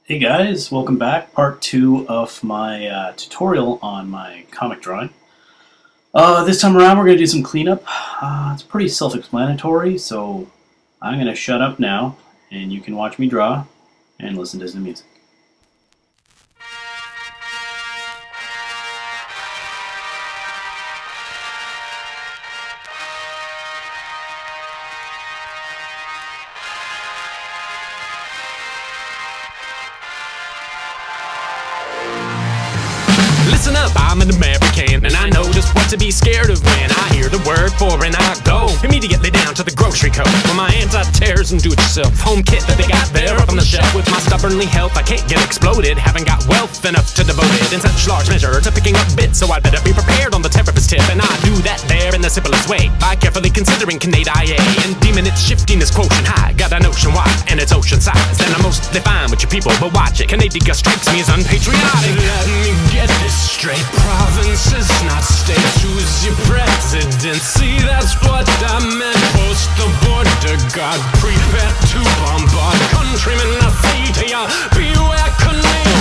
Hey guys, welcome back. Part 2 of my tutorial on my comic drawing. This time around we're going to do some cleanup. It's pretty self-explanatory, so I'm going to shut up now and you can watch me draw and listen to some music. Listen up, I'm an American, and I know just what to be scared of when I hear the word foreign. I go immediately down to the grocery code for my anti-terrorism do-it-yourself home kit that they got there up on the shelf. With my stubbornly health, I can't get exploded. Haven't got wealth enough to devote it in such large measure to picking up bits, so I'd better be prepared on the therapist tip. And I do that there in the simplest way by carefully considering Canada IA and deeming its shiftiness quotient high. Got an ocean wide and it's ocean size. Then I'm mostly fine with your people, but watch it. Canada strikes me as unpatriotic. Let me get this straight. Provinces, not states. Who's your presidency? That's what I meant. Post the border guard, prepare to bombard countrymen. I say to ya, beware Canada.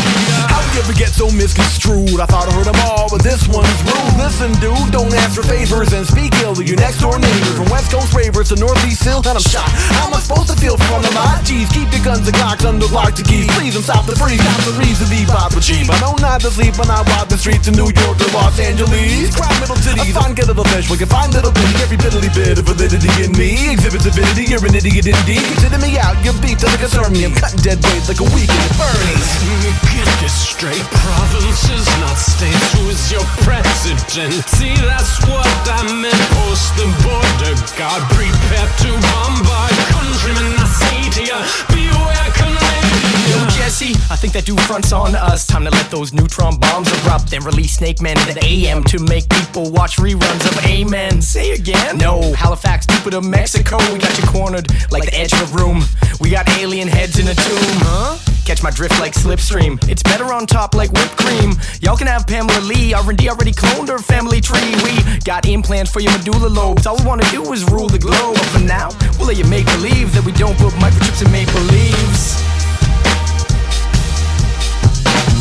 How you ever get so misconstrued? I thought I heard them all, but this one's rude. Listen, dude, don't ask for favors and speak ill to your next door neighbor. From West Coast ravers to Northeast Hill, and I'm shot. How am I supposed to feel from the lot? Geez, keep the guns and clocks under lock to keys. Please, and stop the freeze, stop the reason the bop for cheap. I know not to sleep when I walk the streets of New York or Los Angeles. Crime middle cities, a fine get of a fish. We can find little bitty, every piddly bit of validity in me. Exhibits avidity, you're an idiot indeed. Consider me out, your beat doesn't concern me. I'm cutting dead weight like a weekend at Bernie's. Get this straight, provinces, not states. Who's your presidency? That's what I meant. Post the border guard, prepare to bombard countrymen. I say to ya, beware Canada. Yo, Jesse, I think that dude fronts on us. Time to let those neutron bombs erupt and release Snake Man in the AM to make people watch reruns of Amen. Say again? No, Halifax, Jupiter, Mexico. We got you cornered like the edge of a room. We got alien heads in a tomb, huh? Catch my drift like Slipstream. It's better on top like whipped cream. Y'all can have Pamela Lee. R&D already cloned her family tree. We got implants for your medulla lobes. All we wanna do is rule the globe. But for now, we'll let you make believe that we don't put microchips in maple leaves.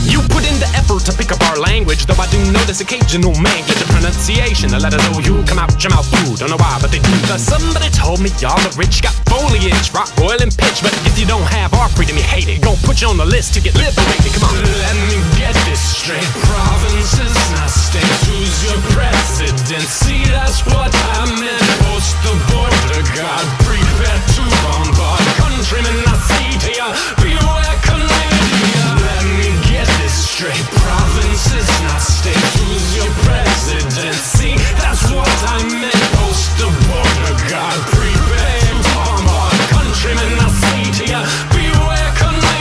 You put in the effort to pick up our language, though I do notice occasional manglage of pronunciation. The letters OU come out your mouth, ooh, don't know why, but they do. Somebody told me y'all are rich, got foliage, rock, oil, and pitch. But if you don't have our freedom, you hate it. Gon' put you on the list to get liberated, come on. Let me get this straight, provinces, not states. Who's your presidency? That's what I meant. Post the border guard, prepare to bombard countrymen. I say to ya, beware Canada. Let me get this straight, provinces, not states. Who's your presidency? That's what I meant. Post the border guard, prepare to bombard countrymen. I say to ya, beware Canada.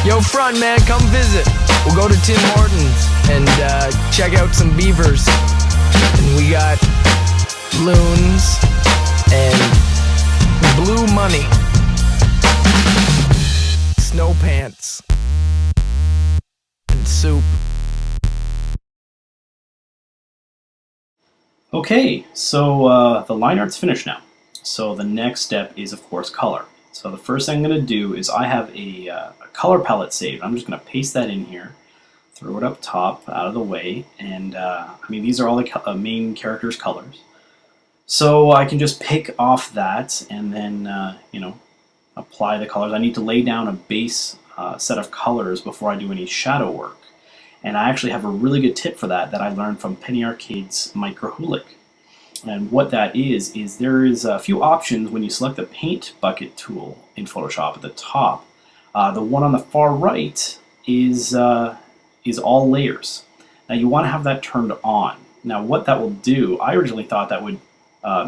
Yo, front man, come visit. We'll go to Tim Hortons and check out some beavers. And we got loons and blue money, snow pants, and soup. Okay, so the line art's finished now. So the next step is, of course, color. So the first thing I'm going to do is I have a color palette saved. I'm just going to paste that in here, throw it up top, out of the way, and I mean these are all the main characters' colors. So I can just pick off that and then you know, apply the colors. I need to lay down a base set of colors before I do any shadow work. And I actually have a really good tip for that I learned from Penny Arcade's Microhulic. And what that is there is a few options when you select the paint bucket tool in Photoshop at the top. The one on the far right is all layers. Now you want to have that turned on. Now what that will do, I originally thought that would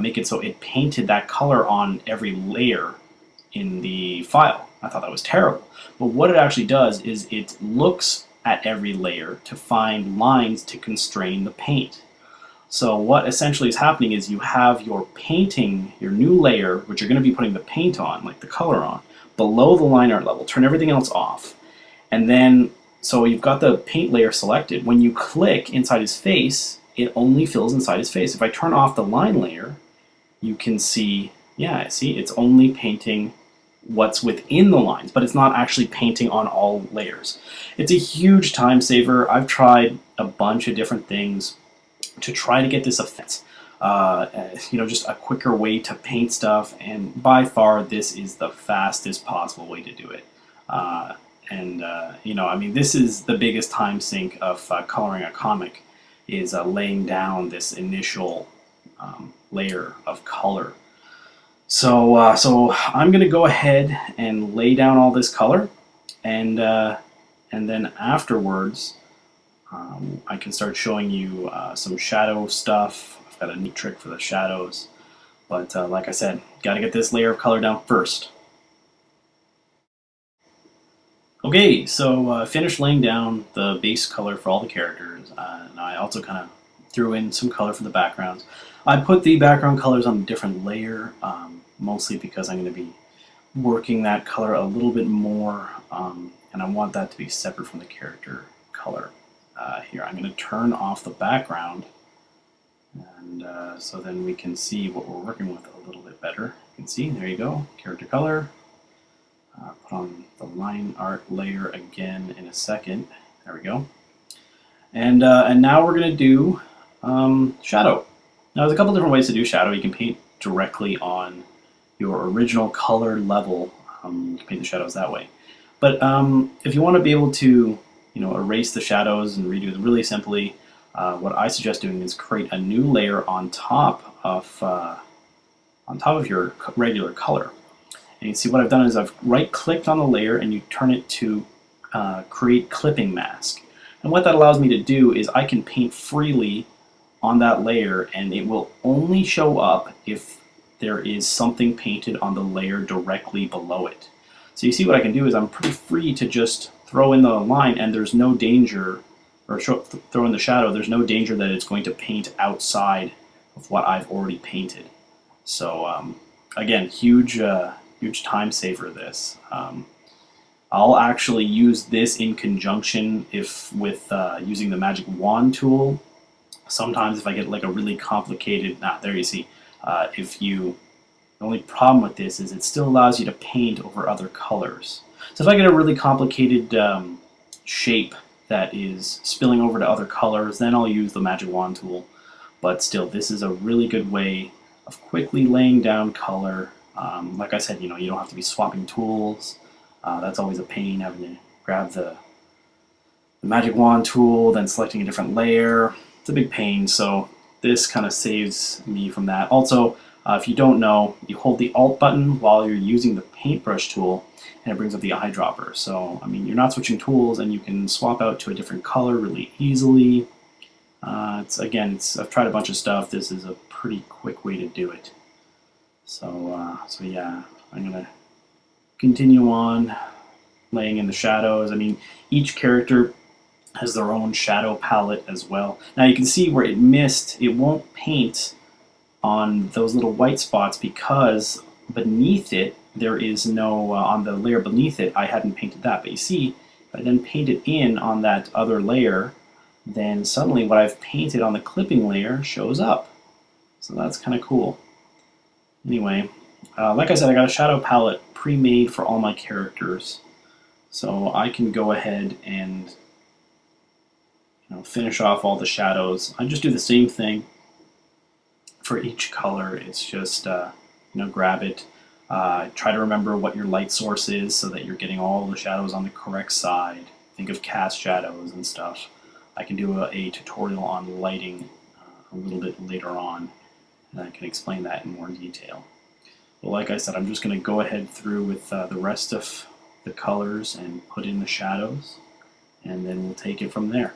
make it so it painted that color on every layer in the file. I thought that was terrible. But what it actually does is it looks at every layer to find lines to constrain the paint. So what essentially is happening is you have your painting, your new layer, which you're going to be putting the paint on, like the color on, below the line art level. Turn everything else off. And then, so you've got the paint layer selected. When you click inside his face, it only fills inside his face. If I turn off the line layer, you can see, yeah, see, it's only painting what's within the lines, but it's not actually painting on all layers. It's a huge time saver. I've tried a bunch of different things to try to get this effect. Just a quicker way to paint stuff, and by far this is the fastest possible way to do it. This is the biggest time sink of coloring a comic, is laying down this initial layer of color. So I'm going to go ahead and lay down all this color, and then afterwards I can start showing you some shadow stuff. I've got a neat trick for the shadows, but like I said, got to get this layer of color down first. Okay, so finished laying down the base color for all the characters, and I also kind of threw in some color for the backgrounds. I put the background colors on a different layer, mostly because I'm going to be working that color a little bit more, and I want that to be separate from the character color. Here, I'm going to turn off the background, and so then we can see what we're working with a little bit better. You can see, there you go, character color. Put on the line art layer again in a second. There we go. And now we're going to do shadow. Now there's a couple different ways to do shadow. You can paint directly on your original color level. You can paint the shadows that way. But if you want to be able to erase the shadows and redo them really simply, what I suggest doing is create a new layer on top of your regular color. And you can see what I've done is I've right-clicked on the layer and you turn it to create clipping mask. And what that allows me to do is I can paint freely on that layer, and it will only show up if there is something painted on the layer directly below it. So you see what I can do is I'm pretty free to just throw in the line, and there's no danger, or throw in the shadow, there's no danger that it's going to paint outside of what I've already painted. So again, huge time saver this. I'll actually use this in conjunction with using the magic wand tool. Sometimes if I get like a really complicated, there you see, the only problem with this is it still allows you to paint over other colors. So if I get a really complicated shape that is spilling over to other colors, then I'll use the magic wand tool. But still, this is a really good way of quickly laying down color. Like I said, you don't have to be swapping tools. That's always a pain, having to grab the magic wand tool, then selecting a different layer. It's a big pain, so this kind of saves me from that. Also, if you don't know, you hold the Alt button while you're using the paintbrush tool, and it brings up the eyedropper. So, you're not switching tools, and you can swap out to a different color really easily. I've tried a bunch of stuff. This is a pretty quick way to do it. So yeah, I'm gonna continue on laying in the shadows. Each character has their own shadow palette as well. Now you can see where it missed. It won't paint on those little white spots because beneath it there is no, on the layer beneath it, I hadn't painted that. But you see, if I then paint it in on that other layer, then suddenly what I've painted on the clipping layer shows up. So that's kind of cool. Anyway, like I said, I got a shadow palette pre-made for all my characters. So I can go ahead and finish off all the shadows. I just do the same thing for each color. It's just grab it, try to remember what your light source is so that you're getting all the shadows on the correct side. Think of cast shadows and stuff. I can do a tutorial on lighting a little bit later on, and I can explain that in more detail. But like I said, I'm just going to go ahead through with the rest of the colors and put in the shadows, and then we'll take it from there.